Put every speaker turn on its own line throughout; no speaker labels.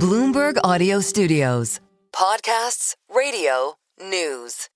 Bloomberg Audio Studios. Podcasts, radio, news.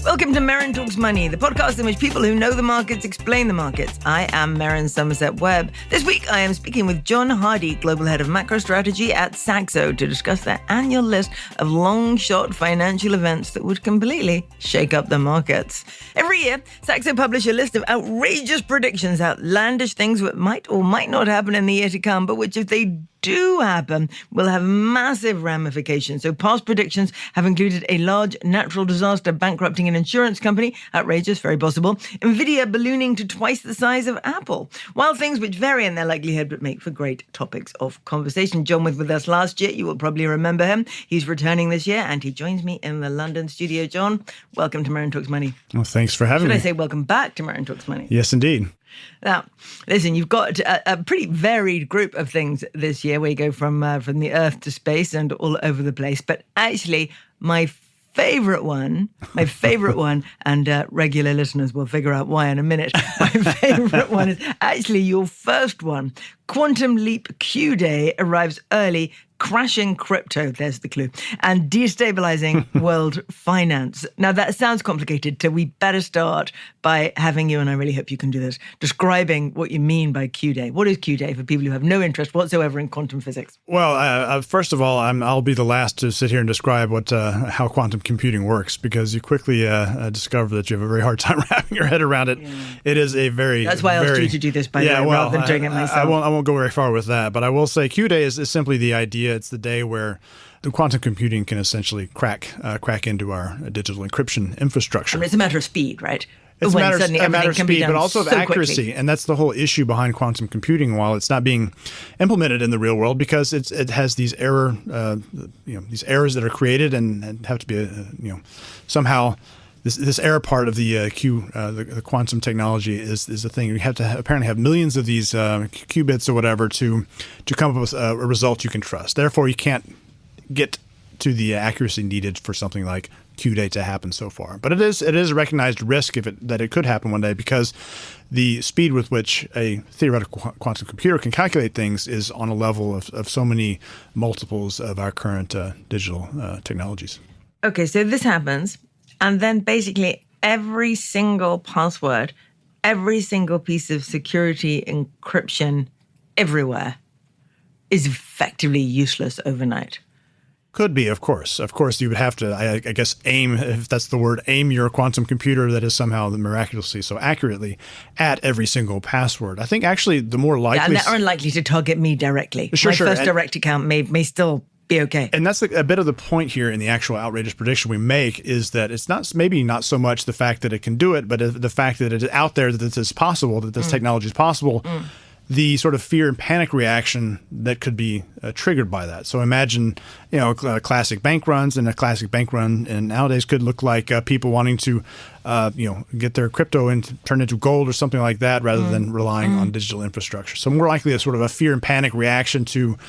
Welcome to Merryn Talks Money, the podcast in which people who know the markets explain the markets. I am Merryn Somerset Webb. This week, I am speaking with John Hardy, Global Head of Macro Strategy at Saxo, to discuss their annual list of long-shot financial events that would completely shake up the markets. Every year, Saxo publish a list of outrageous predictions, outlandish things that might or might not happen in the year to come, but which, if they do happen, will have massive ramifications. So past predictions have included a large natural disaster bankrupting an insurance company, outrageous, very possible, Nvidia ballooning to twice the size of Apple, wild things which vary in their likelihood but make for great topics of conversation. John was with us last year. You will probably remember him. He's returning this year, and he joins me in the London studio. John, welcome to Merryn Talks Money.
Well, thanks for having me.
Should I say welcome back to Merryn Talks Money?
Yes, indeed.
Now, listen, you've got a pretty varied group of things this year. We go from the Earth to space and all over the place. But actually, my favorite one, and regular listeners will figure out why in a minute. My favorite one is actually your first one. Quantum Leap Q-Day arrives early, crashing crypto, there's the clue, and destabilizing world finance. Now, that sounds complicated, so we better start by having you, and I really hope you can do this, describing what you mean by Q-Day. What is Q-Day for people who have no interest whatsoever in quantum physics?
Well, first of all, I'll be the last to sit here and describe how quantum computing works, because you quickly discover that you have a very hard time wrapping your head around it. Yeah. It is a very...
That's why I asked you to do this, by the way, rather than doing it myself.
I won't go very far with that, but I will say Q-Day is simply the idea. It's the day where the quantum computing can essentially crack into our digital encryption infrastructure.
I mean, it's a matter of speed, right?
It's a matter of speed, but also of accuracy.
Quickly.
And that's the whole issue behind quantum computing, while it's not being implemented in the real world, because it has these errors that are created and have to be, somehow this error part of the quantum technology is a thing. You have to apparently have millions of these qubits or whatever to come up with a result you can trust. Therefore, you can't get to the accuracy needed for something like Q-Day to happen so far. But it is a recognized risk that it could happen one day, because the speed with which a theoretical quantum computer can calculate things is on a level of so many multiples of our current digital technologies.
Okay, so this happens, and then basically every single password, every single piece of security encryption everywhere is effectively useless overnight.
Could be, of course. Of course, you would have to, I guess, aim, if that's the word, aim your quantum computer that is somehow miraculously so accurately at every single password. I think actually the more likely...
Yeah, and they're unlikely to target me directly.
Sure.
My first direct account may still be okay.
And that's a bit of the point here in the actual outrageous prediction we make, is that it's maybe not so much the fact that it can do it, but the fact that it is out there, that this is possible, that this technology is possible. The sort of fear and panic reaction that could be triggered by that. So imagine, classic bank runs, and a classic bank run and nowadays could look like people wanting to, get their crypto and turn into gold or something like that, rather than relying on digital infrastructure. So more likely a sort of a fear and panic reaction to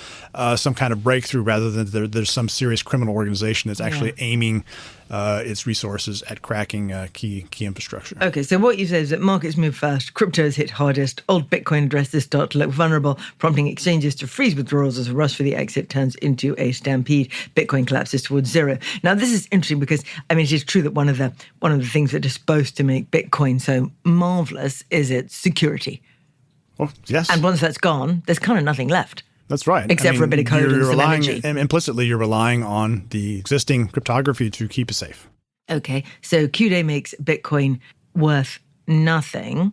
some kind of breakthrough, rather than there's some serious criminal organization that's actually aiming its resources at cracking key infrastructure.
Okay, so what you say is that markets move fast, crypto is hit hardest, old Bitcoin addresses start to look vulnerable, prompting exchanges to freeze withdrawals as a rush for the exit turns into a stampede. Bitcoin collapses towards zero. Now, this is interesting because, it is true that one of the things that is supposed to make Bitcoin so marvelous is its security.
Well, yes.
And once that's gone, there's kind of nothing left.
That's right.
Except for a bit of code and some energy.
Implicitly, you're relying on the existing cryptography to keep it safe.
Okay, so Q-Day makes Bitcoin worth nothing.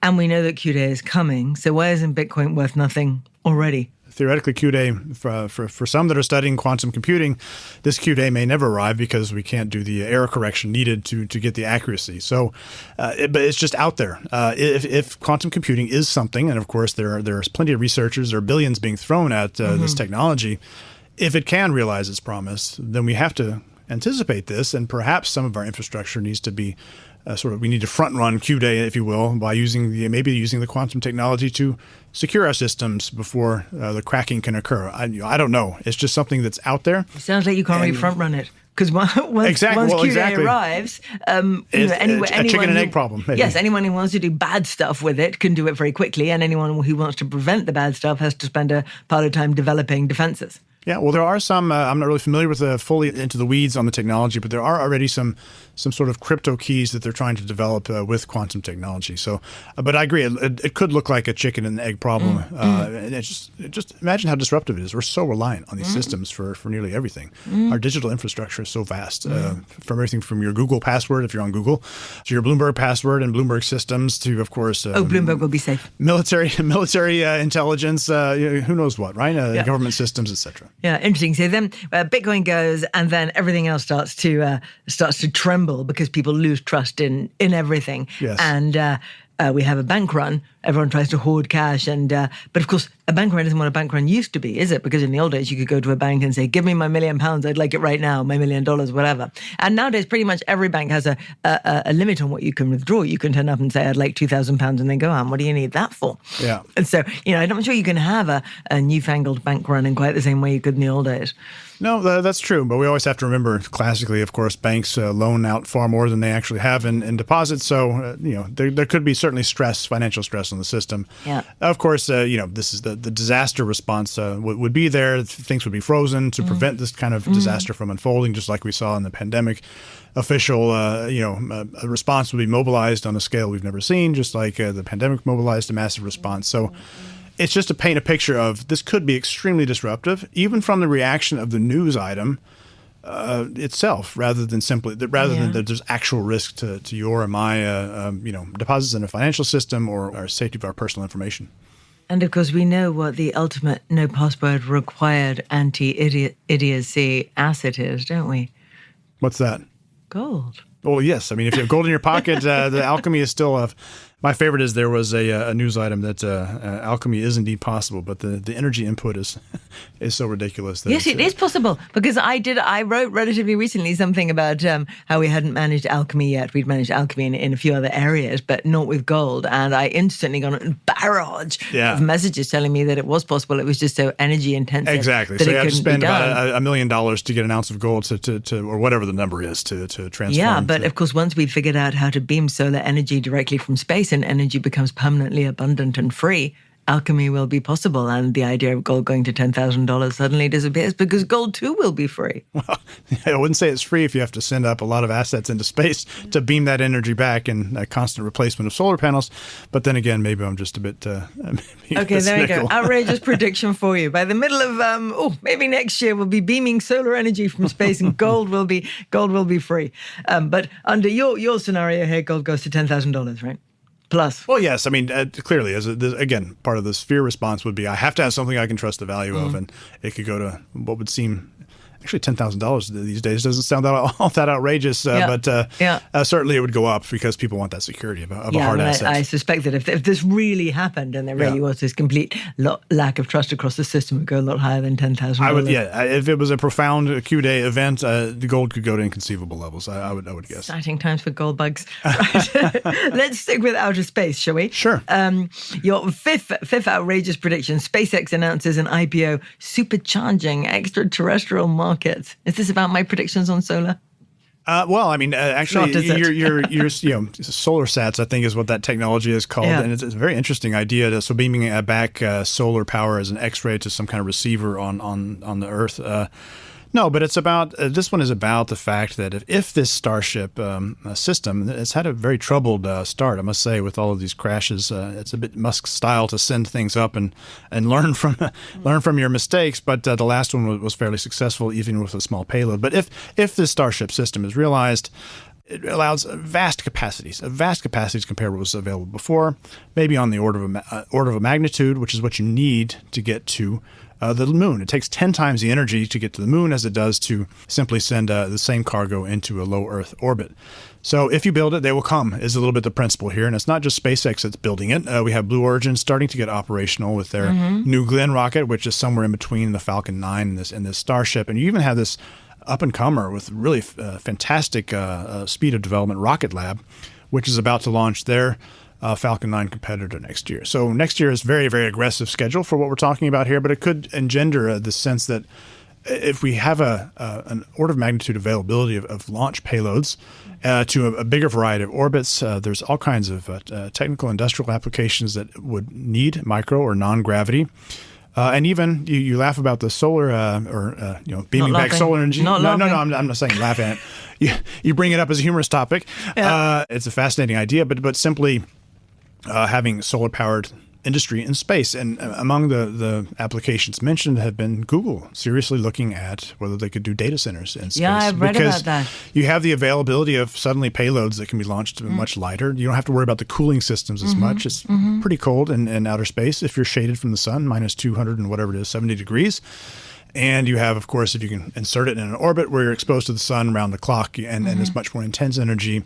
And we know that Q-Day is coming. So why isn't Bitcoin worth nothing already?
Theoretically, Q-Day, for some that are studying quantum computing, this Q-Day may never arrive because we can't do the error correction needed to get the accuracy. So, but it's just out there. If quantum computing is something, and of course there's plenty of researchers, there are billions being thrown at this technology, if it can realize its promise, then we have to anticipate this, and perhaps some of our infrastructure needs to be we need to front run Q-Day, if you will, by using the quantum technology to secure our systems before the cracking can occur. I don't know. It's just something that's out there.
It sounds like you can't really front run it. Because once Q-Day arrives,
it's a chicken and egg problem. Maybe.
Yes, anyone who wants to do bad stuff with it can do it very quickly, and anyone who wants to prevent the bad stuff has to spend a part of time developing defenses.
Yeah, well, there are some. I'm not really familiar with fully into the weeds on the technology, but there are already some sort of crypto keys that they're trying to develop with quantum technology. So, but I agree, it could look like a chicken and egg problem. And just imagine how disruptive it is. We're so reliant on these systems for nearly everything. Our digital infrastructure is so vast, from everything from your Google password, if you're on Google, to your Bloomberg password and Bloomberg systems, to, of course,
Bloomberg will be safe.
Military intelligence, who knows what, right? Government systems, etc.
Yeah, interesting. So then Bitcoin goes, and then everything else starts to tremble because people lose trust in everything.
Yes.
And we have a bank run. Everyone tries to hoard cash, but of course, a bank run isn't what a bank run used to be, is it? Because in the old days, you could go to a bank and say, "Give me my £1 million. I'd like it right now. My $1 million, whatever." And nowadays, pretty much every bank has a limit on what you can withdraw. You can turn up and say, "I'd like £2,000," and they go, "What do you need that for?"
Yeah.
And so, I'm not sure you can have a newfangled bank run in quite the same way you could in the old days.
No, that's true. But we always have to remember, classically, of course, banks loan out far more than they actually have in deposits. So, there could be certainly financial stress on the system.
Yeah.
Of course, this is the disaster response would be there. Things would be frozen to prevent this kind of disaster from unfolding, just like we saw in the pandemic. Official, a response would be mobilized on a scale we've never seen, just like the pandemic mobilized a massive response. So it's just to paint a picture of this could be extremely disruptive, even from the reaction of the news item itself, rather than that there's actual risk to your and my deposits in a financial system or our safety of our personal information.
And of course, we know what the ultimate no password required anti-idiocy asset is, don't we?
What's that?
Gold.
Well, yes. I mean, if you have gold in your pocket, the alchemy is still my favorite is there was a news item that alchemy is indeed possible, but the energy input is so ridiculous.
Yes, it is possible, because I wrote relatively recently something about how we hadn't managed alchemy yet. We'd managed alchemy in a few other areas, but not with gold. And I instantly got a barrage of messages telling me that it was possible. It was just so energy intensive.
Exactly.
That
so you have to spend about $1 million to get an ounce of gold to or whatever the number is to transform.
Yeah, but of course, once we figured out how to beam solar energy directly from space and energy becomes permanently abundant and free, alchemy will be possible, and the idea of gold going to $10,000 suddenly disappears because gold too will be free. Well,
I wouldn't say it's free if you have to send up a lot of assets into space to beam that energy back, and a constant replacement of solar panels. But then again, maybe I'm just a bit
okay, there you go. Outrageous prediction for you. By the middle of maybe next year, we'll be beaming solar energy from space, and gold will be free. But under your scenario here, gold goes to $10,000, right? Plus.
Well, yes. I mean, clearly, again, part of this fear response would be I have to have something I can trust the value of, and it could go to what would seem actually $10,000 these days doesn't sound all that outrageous, but certainly it would go up because people want that security of a hard asset.
I suspect that if this really happened and there really was this complete lack of trust across the system, it would go a lot higher than $10,000.
If it was a profound Q-Day event, the gold could go to inconceivable levels. I would guess.
Exciting times for gold bugs. Right. Let's stick with outer space, shall we?
Sure.
Your fifth outrageous prediction: SpaceX announces an IPO supercharging extraterrestrial markets. Is this about my predictions on solar?
Well, I mean, actually, your solar sats, I think, is what that technology is called, and it's a very interesting idea. So beaming back solar power as an X-ray to some kind of receiver on the Earth. No, but it's about this one is about the fact that if this Starship system, it's had a very troubled start, I must say, with all of these crashes. It's a bit Musk style to send things up and learn from your mistakes. But the last one was fairly successful, even with a small payload. But if this Starship system is realized, it allows vast capacities compared to what was available before, maybe on the order of a magnitude, which is what you need to get to the moon. It takes 10 times the energy to get to the moon as it does to simply send the same cargo into a low Earth orbit. So if you build it, they will come, is a little bit the principle here. And it's not just SpaceX that's building it. We have Blue Origin starting to get operational with their New Glenn rocket, which is somewhere in between the Falcon 9 and this Starship. And you even have this up-and-comer with really fantastic speed of development, Rocket Lab, which is about to launch their Falcon 9 competitor next year. So next year is very, very aggressive schedule for what we're talking about here, but it could engender the sense that if we have an order of magnitude availability of launch payloads to a bigger variety of orbits, there's all kinds of technical industrial applications that would need micro or non-gravity. And even you laugh about the solar beaming back solar energy. No, I'm not saying laugh at it. You bring it up as a humorous topic. Yeah. It's a fascinating idea, but simply having solar powered industry in space. And among the applications mentioned have been Google seriously looking at whether they could do data centers in space.
Yeah, I've read about that.
You have the availability of suddenly payloads that can be launched much lighter. You don't have to worry about the cooling systems as much. It's pretty cold in outer space if you're shaded from the sun, minus 200 and whatever it is, 70 degrees. And you have, of course, if you can insert it in an orbit where you're exposed to the sun around the clock and it's much more intense energy,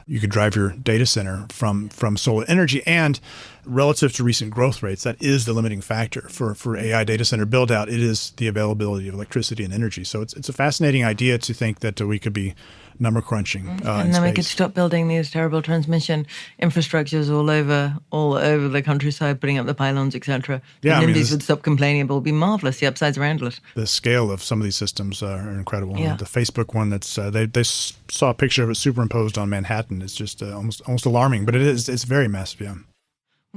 you could drive your data center from solar energy. And relative to recent growth rates, that is the limiting factor for AI data center build out. It is the availability of electricity and energy. So it's a fascinating idea to think that we could be number crunching.
And then we could stop building these terrible transmission infrastructures all over the countryside, putting up the pylons, etc.
Yeah,
NIMBYs would stop complaining. It would be marvelous. The upsides are endless.
The scale of some of these systems are incredible.
Yeah.
The Facebook one that's they saw a picture of it superimposed on Manhattan. It's just almost alarming, but it's very massive. Yeah.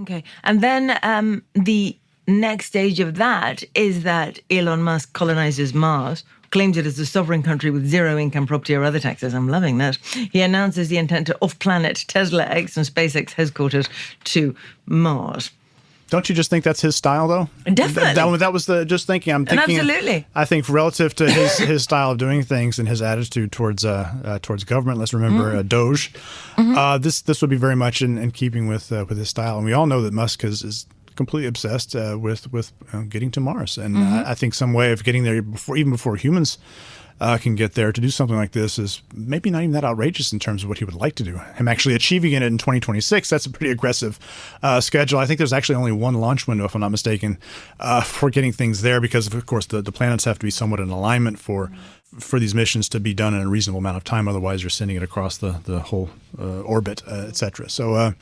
Okay, and then the next stage of that is that Elon Musk colonizes Mars, claims it as a sovereign country with zero income, property, or other taxes. I'm loving that. He announces the intent to off-planet Tesla X and SpaceX headquarters to Mars.
Don't you just think that's his style, though?
Definitely.
That was the just thinking. I'm thinking.
Absolutely.
I think relative to his style of doing things and his attitude towards government. Let's remember Doge. This would be very much in keeping with his style, and we all know that Musk is completely obsessed with getting to Mars, and I think some way of getting there before humans can get there to do something like this is maybe not even that outrageous in terms of what he would like to do. Him actually achieving it in 2026, that's a pretty aggressive schedule. I think there's actually only one launch window, if I'm not mistaken, for getting things there because, of course, the planets have to be somewhat in alignment for these missions to be done in a reasonable amount of time. Otherwise, you're sending it across the whole orbit, et cetera. So,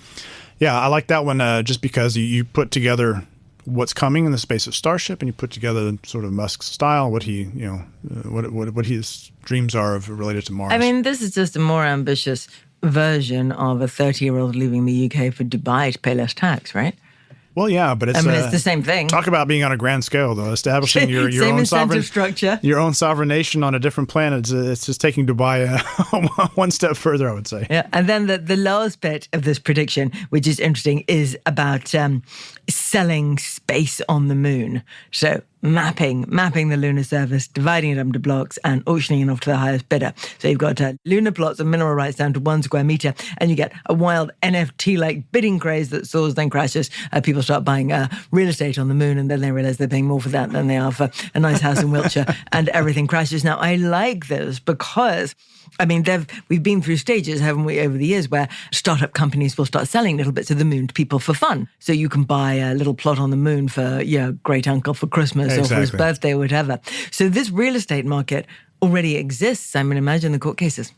yeah, I like that one just because you put together what's coming in the space of Starship, and you put together sort of Musk's style, what he, what his dreams are of related to Mars.
I mean, this is just a more ambitious version of a 30-year-old leaving the UK for Dubai to pay less tax, right?
Well, yeah, but it's
the same thing.
Talk about being on a grand scale, though. Establishing your own sovereign
structure,
your own sovereign nation on a different planet. It's just taking Dubai one step further, I would say.
Yeah, and then the last bit of this prediction, which is interesting, is about selling space on the moon. So mapping the lunar surface, dividing it up into blocks and auctioning it off to the highest bidder. So you've got lunar plots of mineral rights down to 1 square meter, and you get a wild NFT-like bidding craze that soars, then crashes. People start buying real estate on the moon, and then they realize they're paying more for that than they are for a nice house in Wiltshire, and everything crashes. Now, I like this because, I mean, we've been through stages, haven't we, over the years where startup companies will start selling little bits of the moon to people for fun. So you can buy a little plot on the moon for your great uncle for Christmas or for his birthday or whatever. So this real estate market already exists. I mean, imagine the court cases.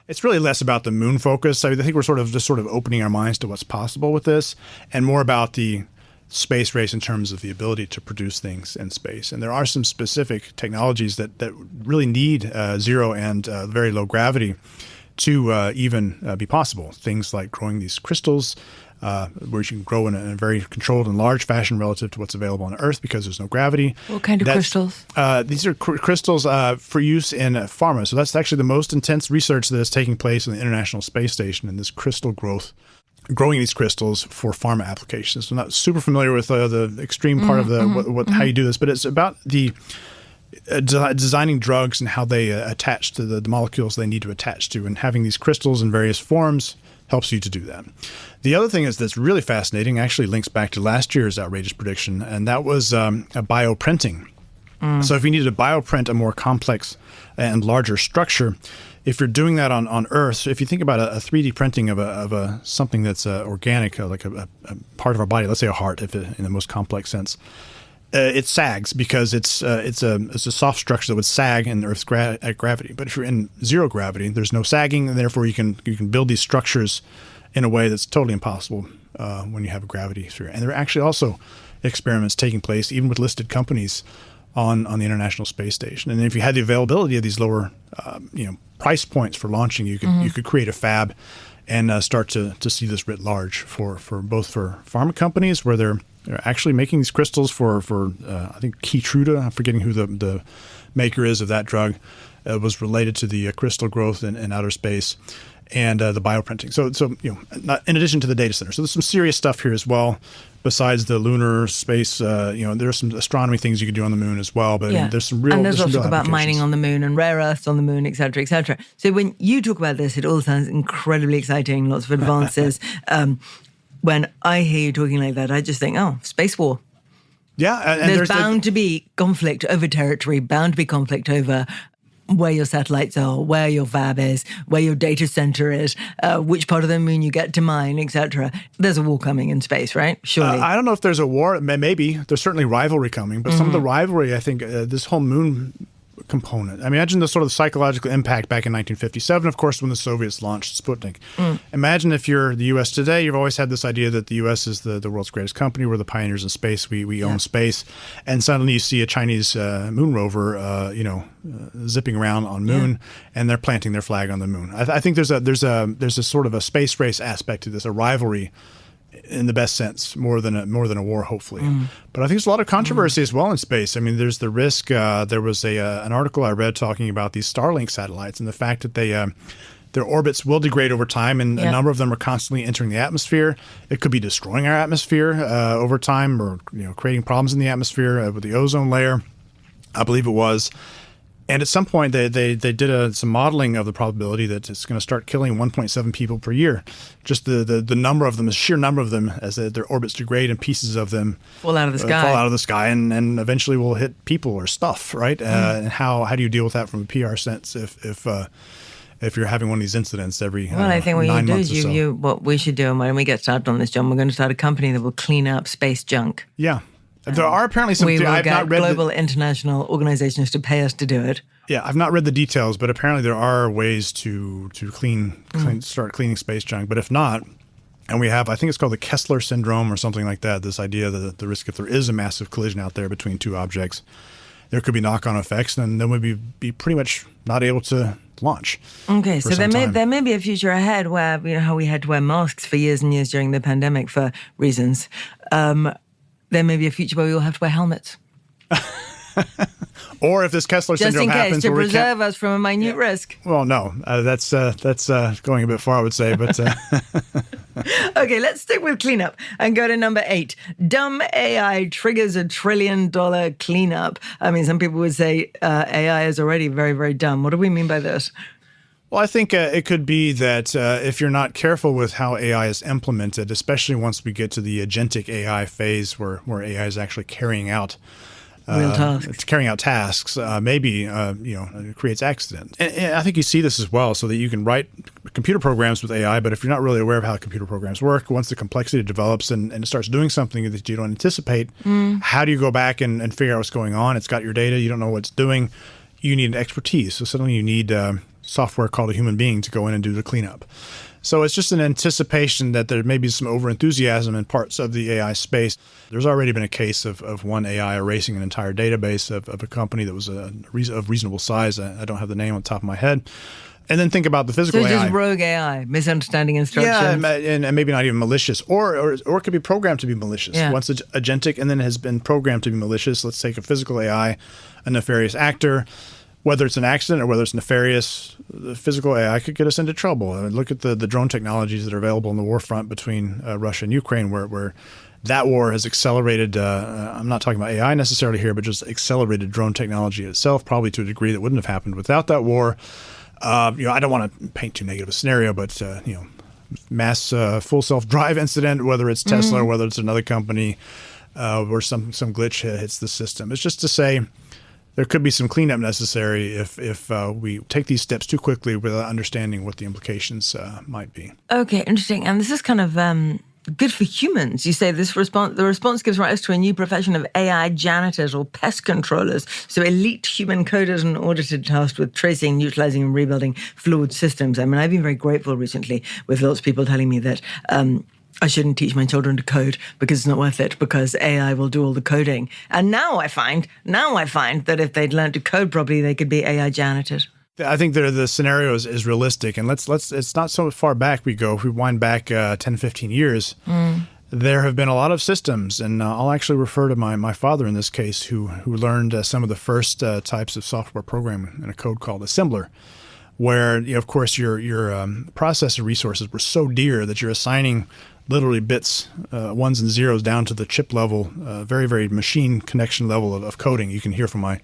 It's really less about the moon focus. I think we're sort of opening our minds to what's possible with this, and more about the space race in terms of the ability to produce things in space. And there are some specific technologies that really need zero and very low gravity to even be possible. Things like growing these crystals, where you can grow in a very controlled and large fashion relative to what's available on Earth because there's no gravity.
What kind of crystals?
These are crystals for use in pharma. So that's actually the most intense research that is taking place in the International Space Station, in this crystal growing these crystals for pharma applications. So I'm not super familiar with the extreme part of how you do this, but it's about the designing drugs and how they attach to the molecules they need to attach to, and having these crystals in various forms helps you to do that. The other thing that's really fascinating actually links back to last year's outrageous prediction, and that was bioprinting. So if you needed to bioprint a more complex and larger structure, if you're doing that on Earth, so if you think about a 3D printing of something that's organic, like a part of our body, let's say a heart, in the most complex sense, It sags because it's a soft structure that would sag in Earth's at gravity. But if you're in zero gravity, there's no sagging, and therefore you can build these structures in a way that's totally impossible when you have a gravity sphere. And there are actually also experiments taking place, even with listed companies, on the International Space Station. And if you had the availability of these lower price points for launching, you could create a fab and start to see this writ large for both for pharma companies where they're actually making these crystals for I think Keytruda. I'm forgetting who the maker is of that drug. Was related to the crystal growth in outer space and the bioprinting. So in addition to the data center. So there's some serious stuff here as well. Besides the lunar space, there's some astronomy things you could do on the moon as well. But I mean, there's some real.
And there's lots
real
about mining on the moon and rare earths on the moon, et cetera, et cetera. So when you talk about this, it all sounds incredibly exciting. Lots of advances. When I hear you talking like that, I just think, oh, space war.
Yeah, and
there's bound to be conflict over territory, bound to be conflict over where your satellites are, where your fab is, where your data center is, which part of the moon you get to mine, etc. There's a war coming in space, right? Surely.
I don't know if there's a war. Maybe. There's certainly rivalry coming. But some of the rivalry, I think, this whole moon component. I mean, imagine the sort of psychological impact back in 1957, of course, when the Soviets launched Sputnik. Imagine if you're the U.S. today, you've always had this idea that the U.S. is the world's greatest company. We're the pioneers in space. We own space. And suddenly you see a Chinese moon rover, zipping around on moon, and they're planting their flag on the moon. I think there's a sort of a space race aspect to this, a rivalry in the best sense, more than a war, hopefully. But I think there's a lot of controversy as well in space. I mean, there's the risk. There was an article I read talking about these Starlink satellites and the fact that their orbits will degrade over time, and a number of them are constantly entering the atmosphere. It could be destroying our atmosphere over time, or creating problems in the atmosphere with the ozone layer, I believe it was. And at some point, they did some modeling of the probability that it's going to start killing 1.7 people per year. Just the number of them, the sheer number of them, as their orbits degrade and pieces of them
fall out of the sky,
and eventually will hit people or stuff, right? And how do you deal with that from a PR sense if you're having one of these incidents every
I think what
9
you do
months
is
or so?
what we should do, and when we get started on this, John, we're going to start a company that will clean up space junk.
Yeah. There are apparently some.
We will
I've
get
not read
global international organizations to pay us to do it.
Yeah, I've not read the details, but apparently there are ways to start cleaning space junk. But if not, and we have, I think it's called the Kessler syndrome or something like that. This idea that the risk, if there is a massive collision out there between two objects, there could be knock-on effects, and then we'd be pretty much not able to launch.
Okay, so there may be a future ahead where how we had to wear masks for years and years during the pandemic for reasons. There may be a future where we will have to wear helmets.
Or if this Kessler syndrome happens,
just in case, to preserve us from a minute risk.
Well, no, that's going a bit far, I would say. But
okay, let's stick with cleanup and go to number 8. Dumb AI triggers $1 trillion cleanup. I mean, some people would say AI is already very, very dumb. What do we mean by this?
Well, I think it could be that if you're not careful with how AI is implemented, especially once we get to the agentic AI phase where AI is actually carrying out
real tasks.
It's carrying out tasks. Maybe it creates accidents. And I think you see this as well, so that you can write computer programs with AI. But if you're not really aware of how computer programs work, once the complexity develops and it starts doing something that you don't anticipate, how do you go back and figure out what's going on? It's got your data. You don't know what it's doing. You need expertise. So suddenly you need software called a human being to go in and do the cleanup. So it's just an anticipation that there may be some overenthusiasm in parts of the AI space. There's already been a case of one AI erasing an entire database of a company that was of reasonable size. I don't have the name on the top of my head. And then think about the physical AI.
So it's just rogue AI, misunderstanding instructions.
Yeah, and maybe not even malicious. Or it could be programmed to be malicious.
Yeah.
Once it's agentic and then has been programmed to be malicious, let's take a physical AI, a nefarious actor. Whether it's an accident or whether it's nefarious, the physical AI could get us into trouble. I mean, look at the drone technologies that are available in the war front between Russia and Ukraine, where that war has accelerated. I'm not talking about AI necessarily here, but just accelerated drone technology itself, probably to a degree that wouldn't have happened without that war. I don't want to paint too negative a scenario, but mass full self-drive incident, whether it's Tesla or whether it's another company, where some glitch hits the system. It's just to say, there could be some cleanup necessary if we take these steps too quickly without understanding what the implications might be.
Okay, interesting. And this is kind of good for humans. You say the response gives rise to a new profession of AI janitors or pest controllers. So elite human coders and audited tasked with tracing, neutralizing, and rebuilding flawed systems. I mean, I've been very grateful recently with lots of people telling me that I shouldn't teach my children to code because it's not worth it, because AI will do all the coding. And now I find that if they'd learned to code properly, they could be AI janitors.
I think the scenario is realistic, and let's it's not so far back we go. If we wind back 10, 15 years, there have been a lot of systems, and I'll actually refer to my father in this case, who learned some of the first types of software programming in a code called assembler, where of course your processor resources were so dear that you're assigning literally bits, ones and zeros down to the chip level, very, very machine connection level of coding. You can hear from my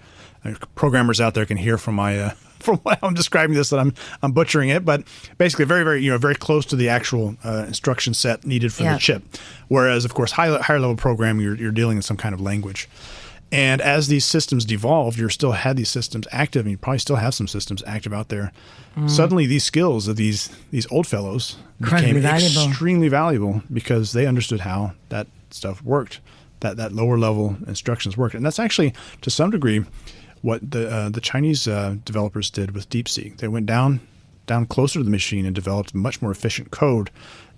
programmers out there can hear from my from what I'm describing this that I'm butchering it, but basically very, very very close to the actual instruction set needed for the chip. Whereas of course higher level programming, you're dealing in some kind of language. And as these systems devolved, you still had these systems active, and you probably still have some systems active out there. Suddenly, these skills of these old fellows became extremely valuable because they understood how that stuff worked, that lower level instructions worked. And that's actually, to some degree, what the Chinese developers did with DeepSeek. They went down closer to the machine and developed much more efficient code.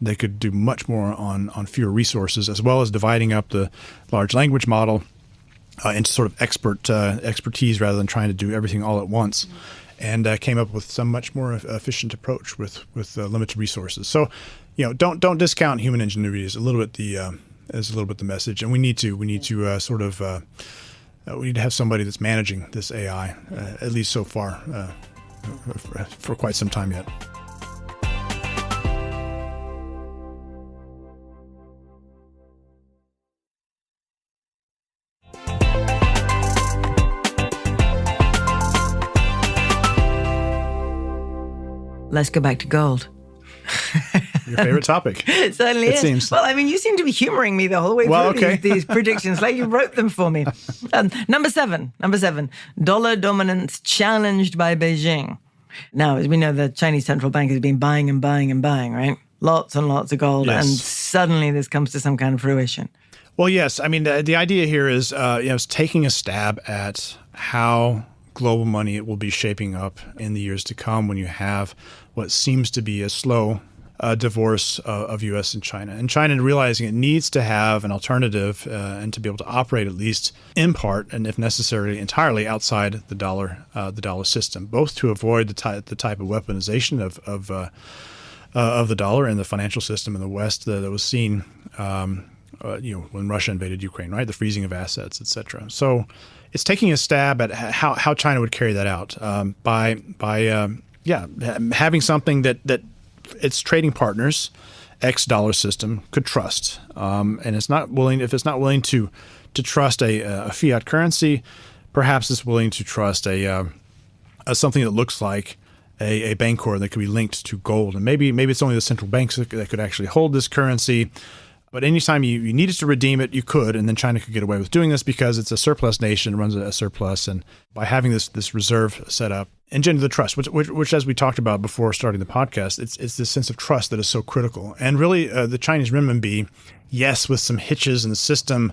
They could do much more on fewer resources, as well as dividing up the large language model into sort of expertise rather than trying to do everything all at once, and came up with some much more efficient approach with limited resources. So, don't discount human ingenuity is a little bit the message, and we need to we need to have somebody that's managing this AI, at least so far, for quite some time yet.
Let's go back to gold.
Your favorite topic.
It certainly is.
Seems.
Well, I mean, you seem to be humoring me the whole way through these predictions, like you wrote them for me. Number seven, dollar dominance challenged by Beijing. Now, as we know, the Chinese central bank has been buying and buying and buying, right? Lots and lots of gold, and suddenly this comes to some kind of fruition.
Well, yes. I mean, the idea here is it's taking a stab at how global money will be shaping up in the years to come when you have what seems to be a slow divorce of U.S. and China. And China realizing it needs to have an alternative and to be able to operate at least in part, and if necessary entirely, outside the dollar system, both to avoid the type of weaponization of the dollar and the financial system in the West that was seen when Russia invaded Ukraine, right? The freezing of assets, et cetera. So it's taking a stab at how China would carry that out by having something that its trading partners, ex-dollar system, could trust, and if it's not willing to trust a fiat currency, perhaps it's willing to trust a something that looks like a bancor that could be linked to gold, and maybe it's only the central banks that could actually hold this currency. But anytime you needed to redeem it, you could, and then China could get away with doing this because it's a surplus nation, runs a surplus, and by having this reserve set up, engender the trust, which as we talked about before starting the podcast, it's this sense of trust that is so critical. And really, the Chinese renminbi, yes, with some hitches in the system,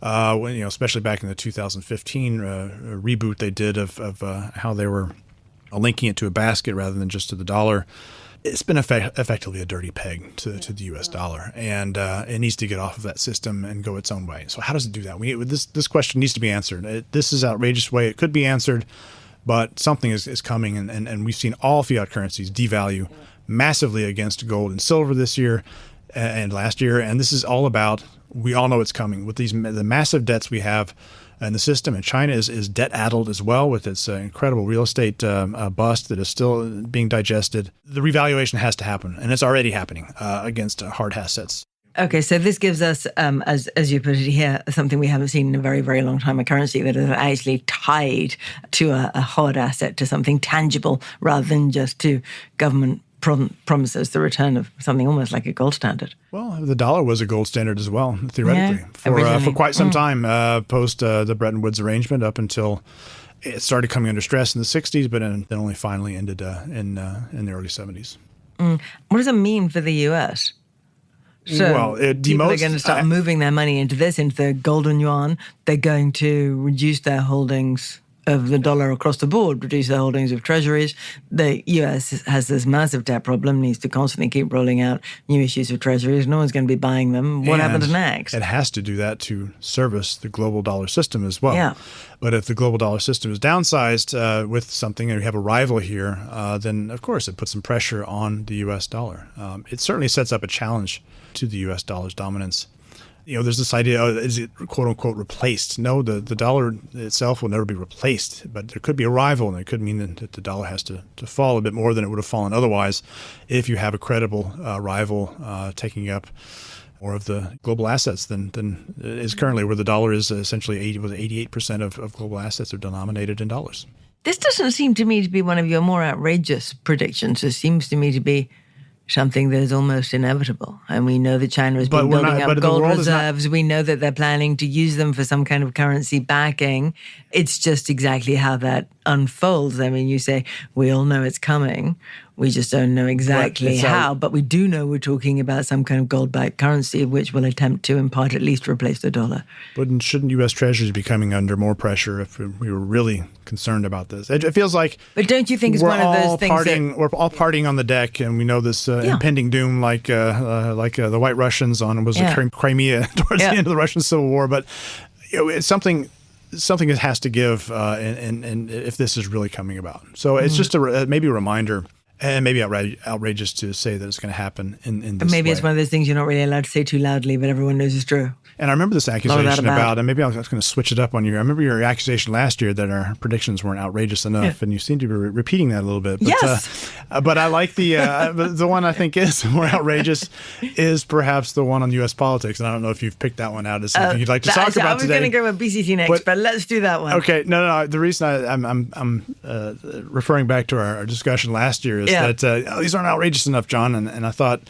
especially back in the 2015 reboot they did of how they were linking it to a basket rather than just to the dollar. It's been effectively a dirty peg to the U.S. dollar, and it needs to get off of that system and go its own way. So how does it do that? This question needs to be answered. This is an outrageous way it could be answered, but something is coming, and we've seen all fiat currencies devalue massively against gold and silver this year and last year, and this is all about, we all know it's coming, with the massive debts we have in the system, and China is debt-addled as well with its incredible real estate bust that is still being digested. The revaluation has to happen, and it's already happening against hard assets.
Okay, so this gives us, as you put it here, something we haven't seen in a very, very long time, a currency that is actually tied to a hard asset, to something tangible, rather than just to government promises the return of something almost like a gold standard. Well,
the dollar was a gold standard as well, theoretically, for quite some time, post the Bretton Woods arrangement, up until it started coming under stress in the 60s, but then only finally ended in the early 70s.
What does it mean for the U.S.? So people are going to start moving their money into the golden yuan. They're going to reduce their holdings of the dollar across the board, reduce their holdings of treasuries. The US has this massive debt problem, needs to constantly keep rolling out new issues of treasuries. No one's going to be buying them. What happens next?
It has to do that to service the global dollar system as well.
Yeah.
But if the global dollar system is downsized with something, and we have a rival here, then of course it puts some pressure on the US dollar. It certainly sets up a challenge to the US dollar's dominance. There's this idea, is it quote unquote replaced? No, the dollar itself will never be replaced, but there could be a rival, and it could mean that the dollar has to fall a bit more than it would have fallen otherwise if you have a credible rival taking up more of the global assets than is currently, where the dollar is essentially 88% of global assets are denominated in dollars.
This doesn't seem to me to be one of your more outrageous predictions. It seems to me to be something that is almost inevitable. And we know that China has been building up gold reserves. We know that they're planning to use them for some kind of currency backing. It's just exactly how that unfolds. I mean, you say, we all know it's coming. We just don't know exactly how. But we do know we're talking about some kind of gold-backed currency which will attempt to, in part, at least replace the dollar.
But shouldn't U.S. Treasuries be coming under more pressure if we were really concerned about this? It feels like...
But don't you think it's one of those things
we're all partying on the deck, and we know this impending doom like the White Russians on Crimea towards the end of the Russian Civil War. But it's something that has to give and if this is really coming about. So it's just maybe a reminder. And maybe outrageous to say that it's going to happen in this
But maybe
way.
It's one of those things you're not really allowed to say too loudly, but everyone knows is true.
And I remember this accusation about, and maybe I was going to switch it up on you. I remember your accusation last year that our predictions weren't outrageous enough, and you seem to be repeating that a little bit. But,
yes.
But I like the one I think is more outrageous is perhaps the one on U.S. politics. And I don't know if you've picked that one out as something you'd like to talk about today.
I was going to go with BCC next, but let's do that one.
Okay. No. The reason I'm referring back to our discussion last year is that these aren't outrageous enough, John. And I thought...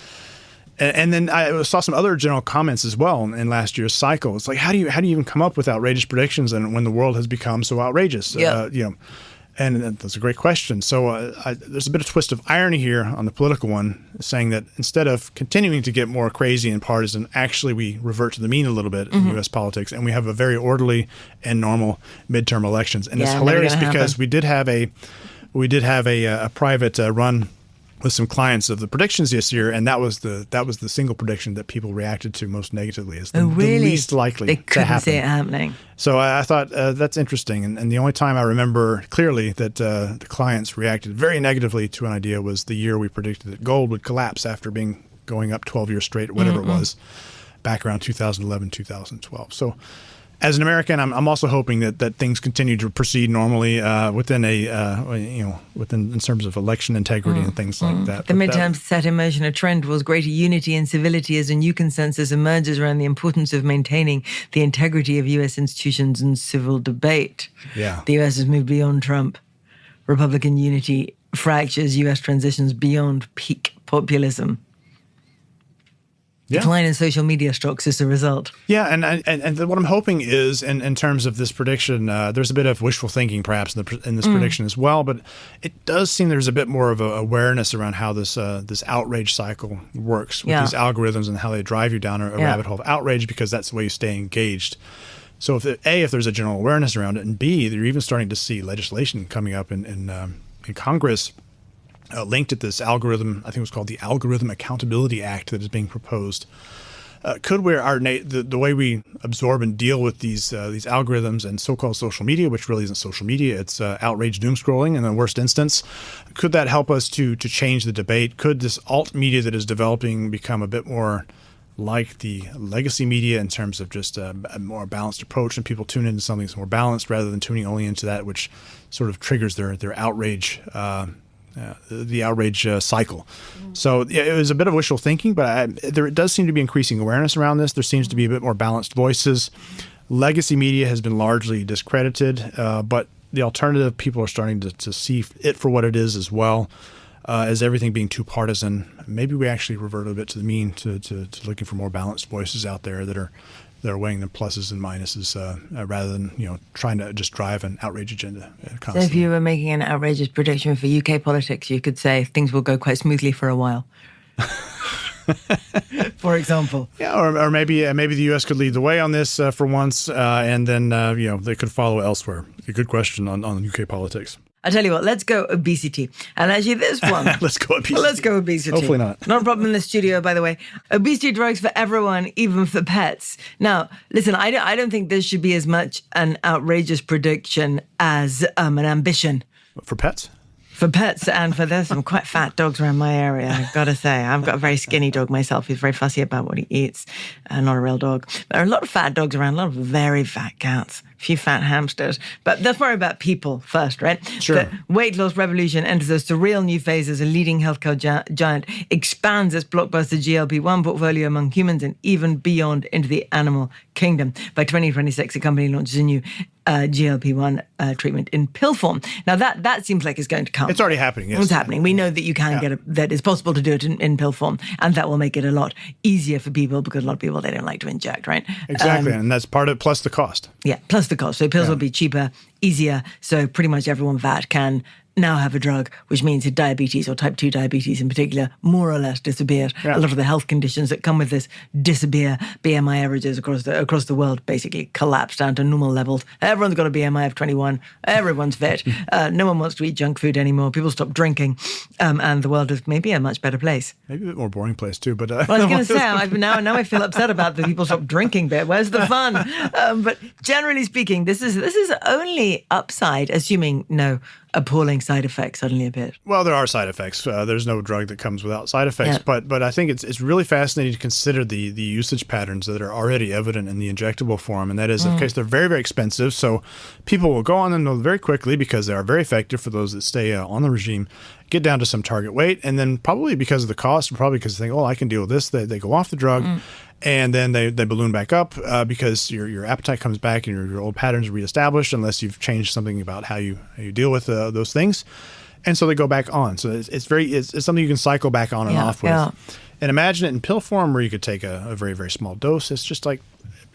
And then I saw some other general comments as well in last year's cycle. It's like, how do you even come up with outrageous predictions and when the world has become so outrageous? And that's a great question. So there's a bit of twist of irony here on the political one, saying that instead of continuing to get more crazy and partisan, actually we revert to the mean a little bit in U.S. politics, and we have a very orderly and normal midterm elections. And it's hilarious because we did have a private run with some clients of the predictions this year, and that was the single prediction that people reacted to most negatively as the least likely to happen.
See it happening.
So I thought that's interesting, and the only time I remember clearly that the clients reacted very negatively to an idea was the year we predicted that gold would collapse after going up 12 years straight, whatever it was, back around 2011, 2012. So as an American, I'm also hoping that things continue to proceed normally within in terms of election integrity and things like that.
The midterms set in motion a trend towards greater unity and civility as a new consensus emerges around the importance of maintaining the integrity of U.S. institutions and civil debate.
Yeah.
The U.S. has moved beyond Trump. Republican unity fractures. U.S. transitions beyond peak populism. Decline in social media stocks as a result. Yeah,
and what I'm hoping is, in terms of this prediction, there's a bit of wishful thinking perhaps in this prediction as well, but it does seem there's a bit more of a awareness around how this outrage cycle works with these algorithms and how they drive you down a rabbit hole of outrage, because that's the way you stay engaged. So if there's a general awareness around it, and B, you're even starting to see legislation coming up in Congress linked at this algorithm. I think it was called the Algorithm Accountability Act that is being proposed. Could the way we absorb and deal with these algorithms and so-called social media, which really isn't social media, it's outrage doom scrolling in the worst instance, could that help us to change the debate? Could this alt media that is developing become a bit more like the legacy media in terms of just a more balanced approach, and people tune into something that's more balanced rather than tuning only into that which sort of triggers their outrage the outrage cycle. So it was a bit of wishful thinking, but there does seem to be increasing awareness around this. There seems to be a bit more balanced voices. Legacy media has been largely discredited, but the alternative, people are starting to see it for what it is as well, as everything being too partisan. Maybe we actually revert a bit to the mean, to looking for more balanced voices out there that are weighing the pluses and minuses rather than trying to just drive an outrage agenda constantly.
So if you were making an outrageous prediction for UK politics, you could say things will go quite smoothly for a while. For example.
Yeah, or maybe the U.S. could lead the way on this for once, and then they could follow elsewhere. A good question on UK politics.
I tell you what, let's go obesity. And actually this one.
Let's go obesity.
Let's go obesity.
Hopefully not.
Not a problem in the studio, by the way. Obesity drugs for everyone, even for pets. Now, listen, I don't think this should be as much an outrageous prediction as an ambition.
For pets?
For pets, and for there's some quite fat dogs around my area, I've got to say. I've got a very skinny dog myself. He's very fussy about what he eats. Not a real dog. There are a lot of fat dogs around, a lot of very fat cats, a few fat hamsters. But let's worry about people first, right?
Sure.
The weight loss revolution enters a surreal new phase as a leading healthcare giant expands its blockbuster GLP-1 portfolio among humans and even beyond into the animal kingdom. By 2026, the company launches a new GLP-1 treatment in pill form. Now, that seems like it's going to come.
It's already happening, yes.
It's happening. We know that you can get that it's possible to do it in pill form, and that will make it a lot easier for people because a lot of people, they don't like to inject, right?
Exactly, and that's part of it, plus the cost.
Yeah, plus the cost. So pills will be cheaper, easier, so pretty much everyone fat can now have a drug, which means that diabetes, or type 2 diabetes in particular, more or less disappears.
Yeah.
A lot of the health conditions that come with this disappear. BMI averages across the world basically collapse down to normal levels. Everyone's got a BMI of 21. Everyone's fit. No one wants to eat junk food anymore. People stop drinking. And the world is maybe a much better place.
Maybe a bit more boring place too, but...
Well, I was going to say, now I feel upset about the people stop drinking bit. Where's the fun? But generally speaking, this is only upside, assuming no appalling side effects suddenly appear.
Well, there are side effects. There's no drug that comes without side effects, but I think it's really fascinating to consider the usage patterns that are already evident in the injectable form, and that is, of course, they're very, very expensive, so people will go on them very quickly because they are very effective for those that stay on the regime, get down to some target weight, and then probably because of the cost, probably because they think, oh, I can deal with this, they go off the drug, and then they balloon back up because your appetite comes back and your old patterns are reestablished unless you've changed something about how you deal with those things. And so they go back on. So it's something you can cycle back on and off with. Yeah. And imagine it in pill form where you could take a very, very small dose. It's just like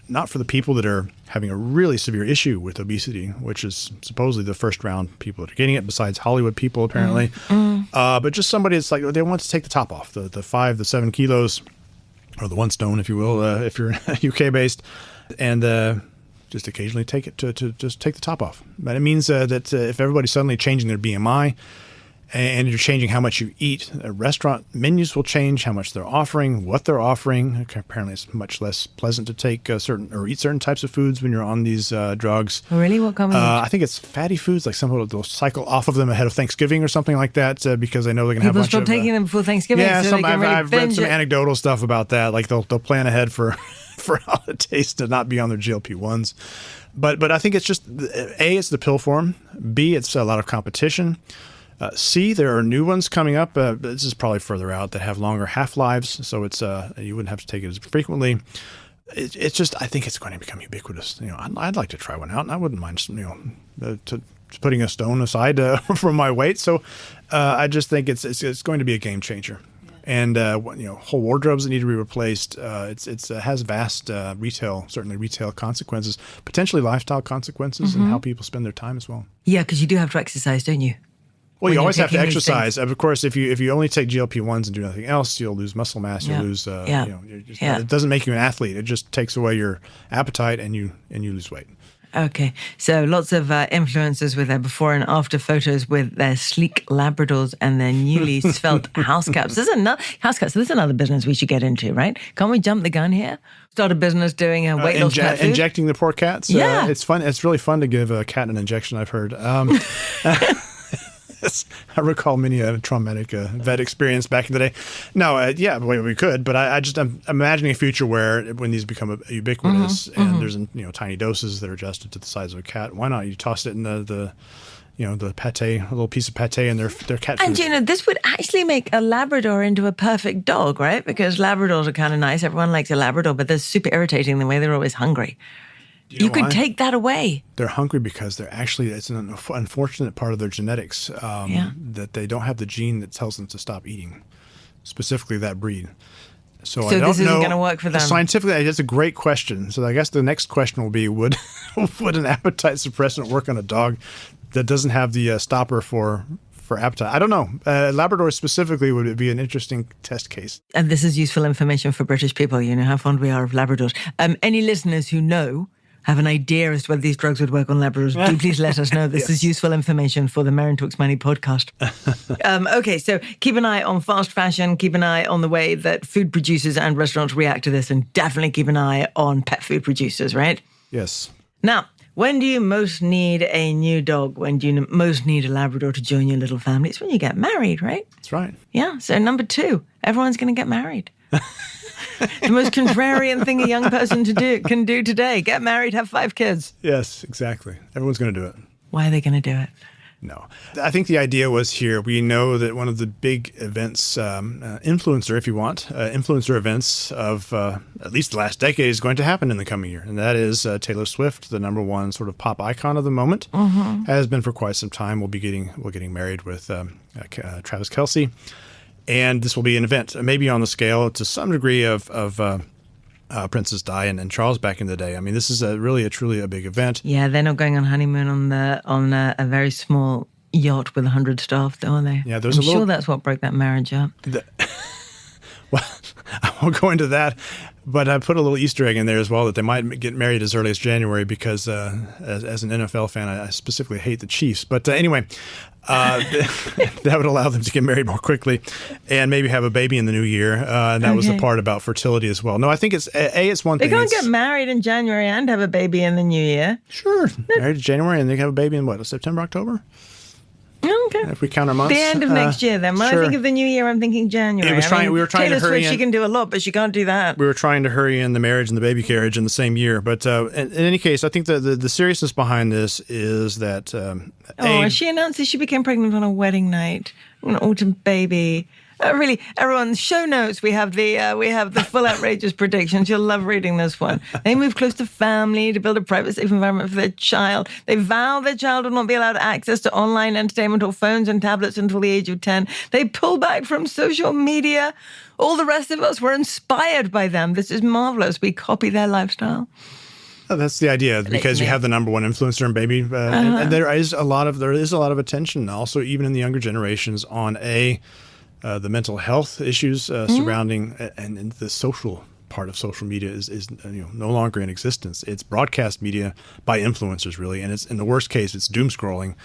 not for the people that are having a really severe issue with obesity, which is supposedly the first round people that are getting it, besides Hollywood people apparently. But just somebody that's like, they want to take the top off, the 5 to 7 kilos, or the 1 stone, if you will, if you're UK based, and just occasionally take it to just take the top off. But it means that if everybody's suddenly changing their BMI and you're changing how much you eat, restaurant menus will change, how much they're offering, what they're offering. Apparently, it's much less pleasant to take eat certain types of foods when you're on these drugs.
Really? What kind of?
I think it's fatty foods, like some people they'll cycle off of them ahead of Thanksgiving or something like that because they know they're going to have a bunch of...
People stop taking them before Thanksgiving.
Yeah,
so
I've read some anecdotal stuff about that. Like they'll plan ahead for holidays to not be on their GLP-1s. But I think it's just, A, it's the pill form. B, it's a lot of competition. C, there are new ones coming up. This is probably further out that have longer half-lives, so it's you wouldn't have to take it as frequently. It's just, I think it's going to become ubiquitous. I'd like to try one out, and I wouldn't mind, to putting a stone aside from my weight. So I just think it's going to be a game changer. And whole wardrobes that need to be replaced. It has vast retail consequences, potentially lifestyle consequences, and how people spend their time as well.
Yeah, because you do have to exercise, don't you?
Well, you always have to exercise. Of course, if you only take GLP-1s and do nothing else, you'll lose muscle mass. You'll lose. It doesn't make you an athlete. It just takes away your appetite, and you lose weight.
Okay, so lots of influencers with their before and after photos with their sleek Labradors and their newly svelte house cats. This is another business we should get into, right? Can't we jump the gun here? Start a business doing a weight loss pet food?
Injecting the poor cats?
Yeah.
It's fun. It's really fun to give a cat an injection, I've heard. I recall many a traumatic vet experience back in the day. No, we could, but I'm imagining a future where when these become ubiquitous and there's tiny doses that are adjusted to the size of a cat, why not? You toss it in the pate, a little piece of pate, and their cat food.
And this would actually make a Labrador into a perfect dog, right? Because Labradors are kind of nice. Everyone likes a Labrador, but they're super irritating the way they're always hungry. You could take that away.
They're hungry because it's an unfortunate part of their genetics that they don't have the gene that tells them to stop eating, specifically that breed. So I don't
this isn't going to work for them.
Scientifically, that's a great question. So I guess the next question will be, would an appetite suppressant work on a dog that doesn't have the stopper for for appetite. I don't know. Labrador specifically would be an interesting test case.
And this is useful information for British people. You know how fond we are of Labradors. Any listeners who have an idea as to whether these drugs would work on Labradors, do please let us know. This is useful information for the Merryn Talks Money podcast. Okay, so keep an eye on fast fashion, keep an eye on the way that food producers and restaurants react to this, and definitely keep an eye on pet food producers, right?
Yes.
Now, when do you most need a new dog? When do you most need a Labrador to join your little family? It's when you get married, right?
That's right.
Yeah, so number 2, everyone's going to get married. The most contrarian thing a young person can do today. Get married, have 5 kids.
Yes, exactly. Everyone's going to do it.
Why are they going to do it?
No. I think the idea was here, we know that one of the big events, influencer events of at least the last decade is going to happen in the coming year. And that is Taylor Swift, the number one sort of pop icon of the moment, has been for quite some time. We're getting married with Travis Kelce. And this will be an event, maybe on the scale to some degree of Princess Di and Charles back in the day. I mean, this is truly a big event.
Yeah, they're not going on honeymoon on a very small yacht with 100 staff, though, are they?
Yeah,
I'm sure that's what broke that marriage up.
Well, I won't go into that, but I put a little Easter egg in there as well that they might get married as early as January because as an NFL fan, I specifically hate the Chiefs. But anyway, that would allow them to get married more quickly and maybe have a baby in the new year. And that was the part about fertility as well. No, I think it's one thing.
They can't get married in January and have a baby in the new year.
Sure. Married in January and they can have a baby in September, October?
Okay.
If we count our months.
The end of next year, then. When I think of the new year, I'm thinking January.
We were trying
Taylor
to hurry
Swift,
in.
she can do a lot, but she can't do that.
We were trying to hurry in the marriage and the baby carriage in the same year. But in any case, I think the seriousness behind this is that...
she announced that she became pregnant on a wedding night, an autumn baby. Really, everyone's show notes. We have the full outrageous predictions. You'll love reading this one. They move close to family to build a private, safe environment for their child. They vow their child will not be allowed access to online entertainment or phones and tablets until the age of 10. They pull back from social media. All the rest of us were inspired by them. This is marvelous. We copy their lifestyle.
Oh, that's the idea, because you have the number one influencer and baby, and there is a lot of attention also, even in the younger generations, on the mental health issues surrounding and the social part of social media is no longer in existence. It's broadcast media by influencers, really, and it's in the worst case it's doom scrolling,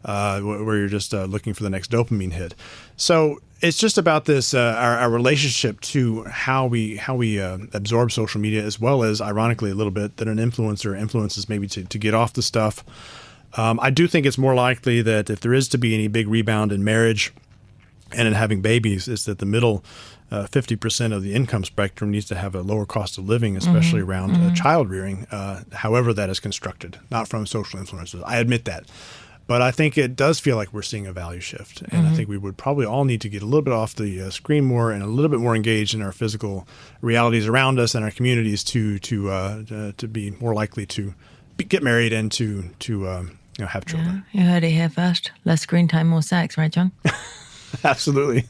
where you're just looking for the next dopamine hit. So it's just about this our relationship to how we absorb social media, as well as, ironically, a little bit that an influencer influences maybe to get off the stuff. I do think it's more likely that if there is to be any big rebound in marriage and in having babies, is that the middle 50% of the income spectrum needs to have a lower cost of living, especially around child rearing, however that is constructed, not from social influencers. I admit that. But I think it does feel like we're seeing a value shift. And I think we would probably all need to get a little bit off the screen more and a little bit more engaged in our physical realities around us and our communities to be more likely to get married and to have children.
Yeah, you heard it here first. Less screen time, more sex, right, John?
Absolutely.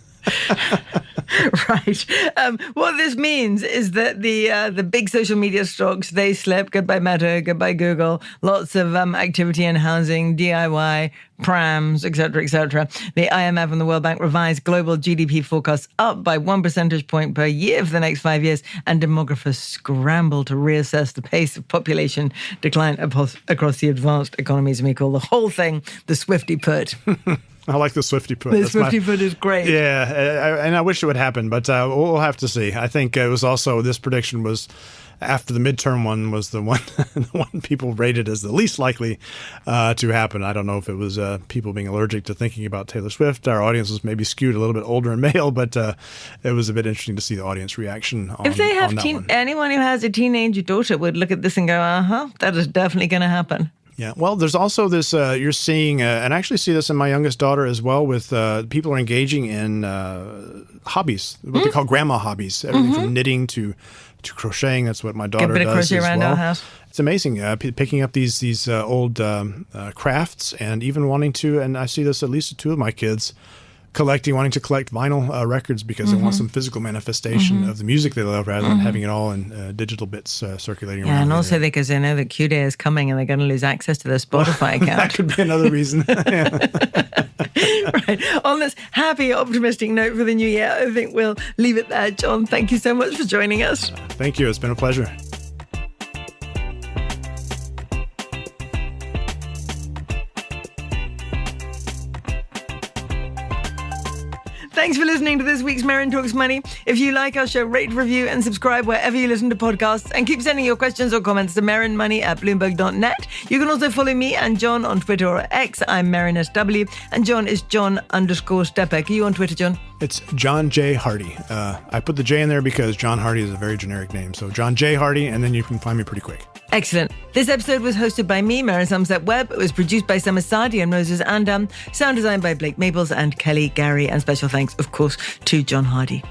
Right. What this means is that the big social media stocks, they slip. Goodbye Meta, goodbye Google. Lots of activity in housing, DIY, prams, etc., etc. The IMF and the World Bank revised global GDP forecasts up by 1 percentage point per year for the next 5 years, and demographers scramble to reassess the pace of population decline across the advanced economies. And we call the whole thing the Swifty put.
I like the Swifty put.
The Swifty put is great.
Yeah, and I wish it would happen, but we'll have to see. I think it was also, this prediction was after the midterm one was the one people rated as the least likely to happen. I don't know if it was people being allergic to thinking about Taylor Swift. Our audience was maybe skewed a little bit older and male, but it was a bit interesting to see the audience reaction on,
if they have
on that one.
Anyone who has a teenage daughter would look at this and go, that is definitely going to happen.
Yeah, well, there's also this, you're seeing, and I actually see this in my youngest daughter as well, with people are engaging in hobbies, what they call grandma hobbies, everything from knitting to crocheting. That's what my daughter does
crochet
as
around
well.
our house.
It's amazing, picking up these old crafts and even wanting to, and I see this at least with 2 of my kids, wanting to collect vinyl records because they want some physical manifestation of the music they love rather than having it all in digital bits circulating around.
Yeah, and also because they know that Q-Day is coming and they're going to lose access to their Spotify account.
That could be another reason.
Right. On this happy, optimistic note for the new year, I think we'll leave it there. John, thank you so much for joining us.
Thank you. It's been a pleasure.
Thanks for listening to this week's Merryn Talks Money. If you like our show, rate, review, and subscribe wherever you listen to podcasts. And keep sending your questions or comments to merrynmoney@bloomberg.net. You can also follow me and John on Twitter or X. I'm Merryn SW, and John is John_Stepek. Are you on Twitter, John?
It's John J. Hardy. I put the J in there because John Hardy is a very generic name. So John J. Hardy, and then you can find me pretty quick.
Excellent. This episode was hosted by me, Merryn Somerset Webb. It was produced by Summer Sadi and Moses Andam. Sound designed by Blake Maples and Kelly Gary. And special thanks, of course, to John Hardy.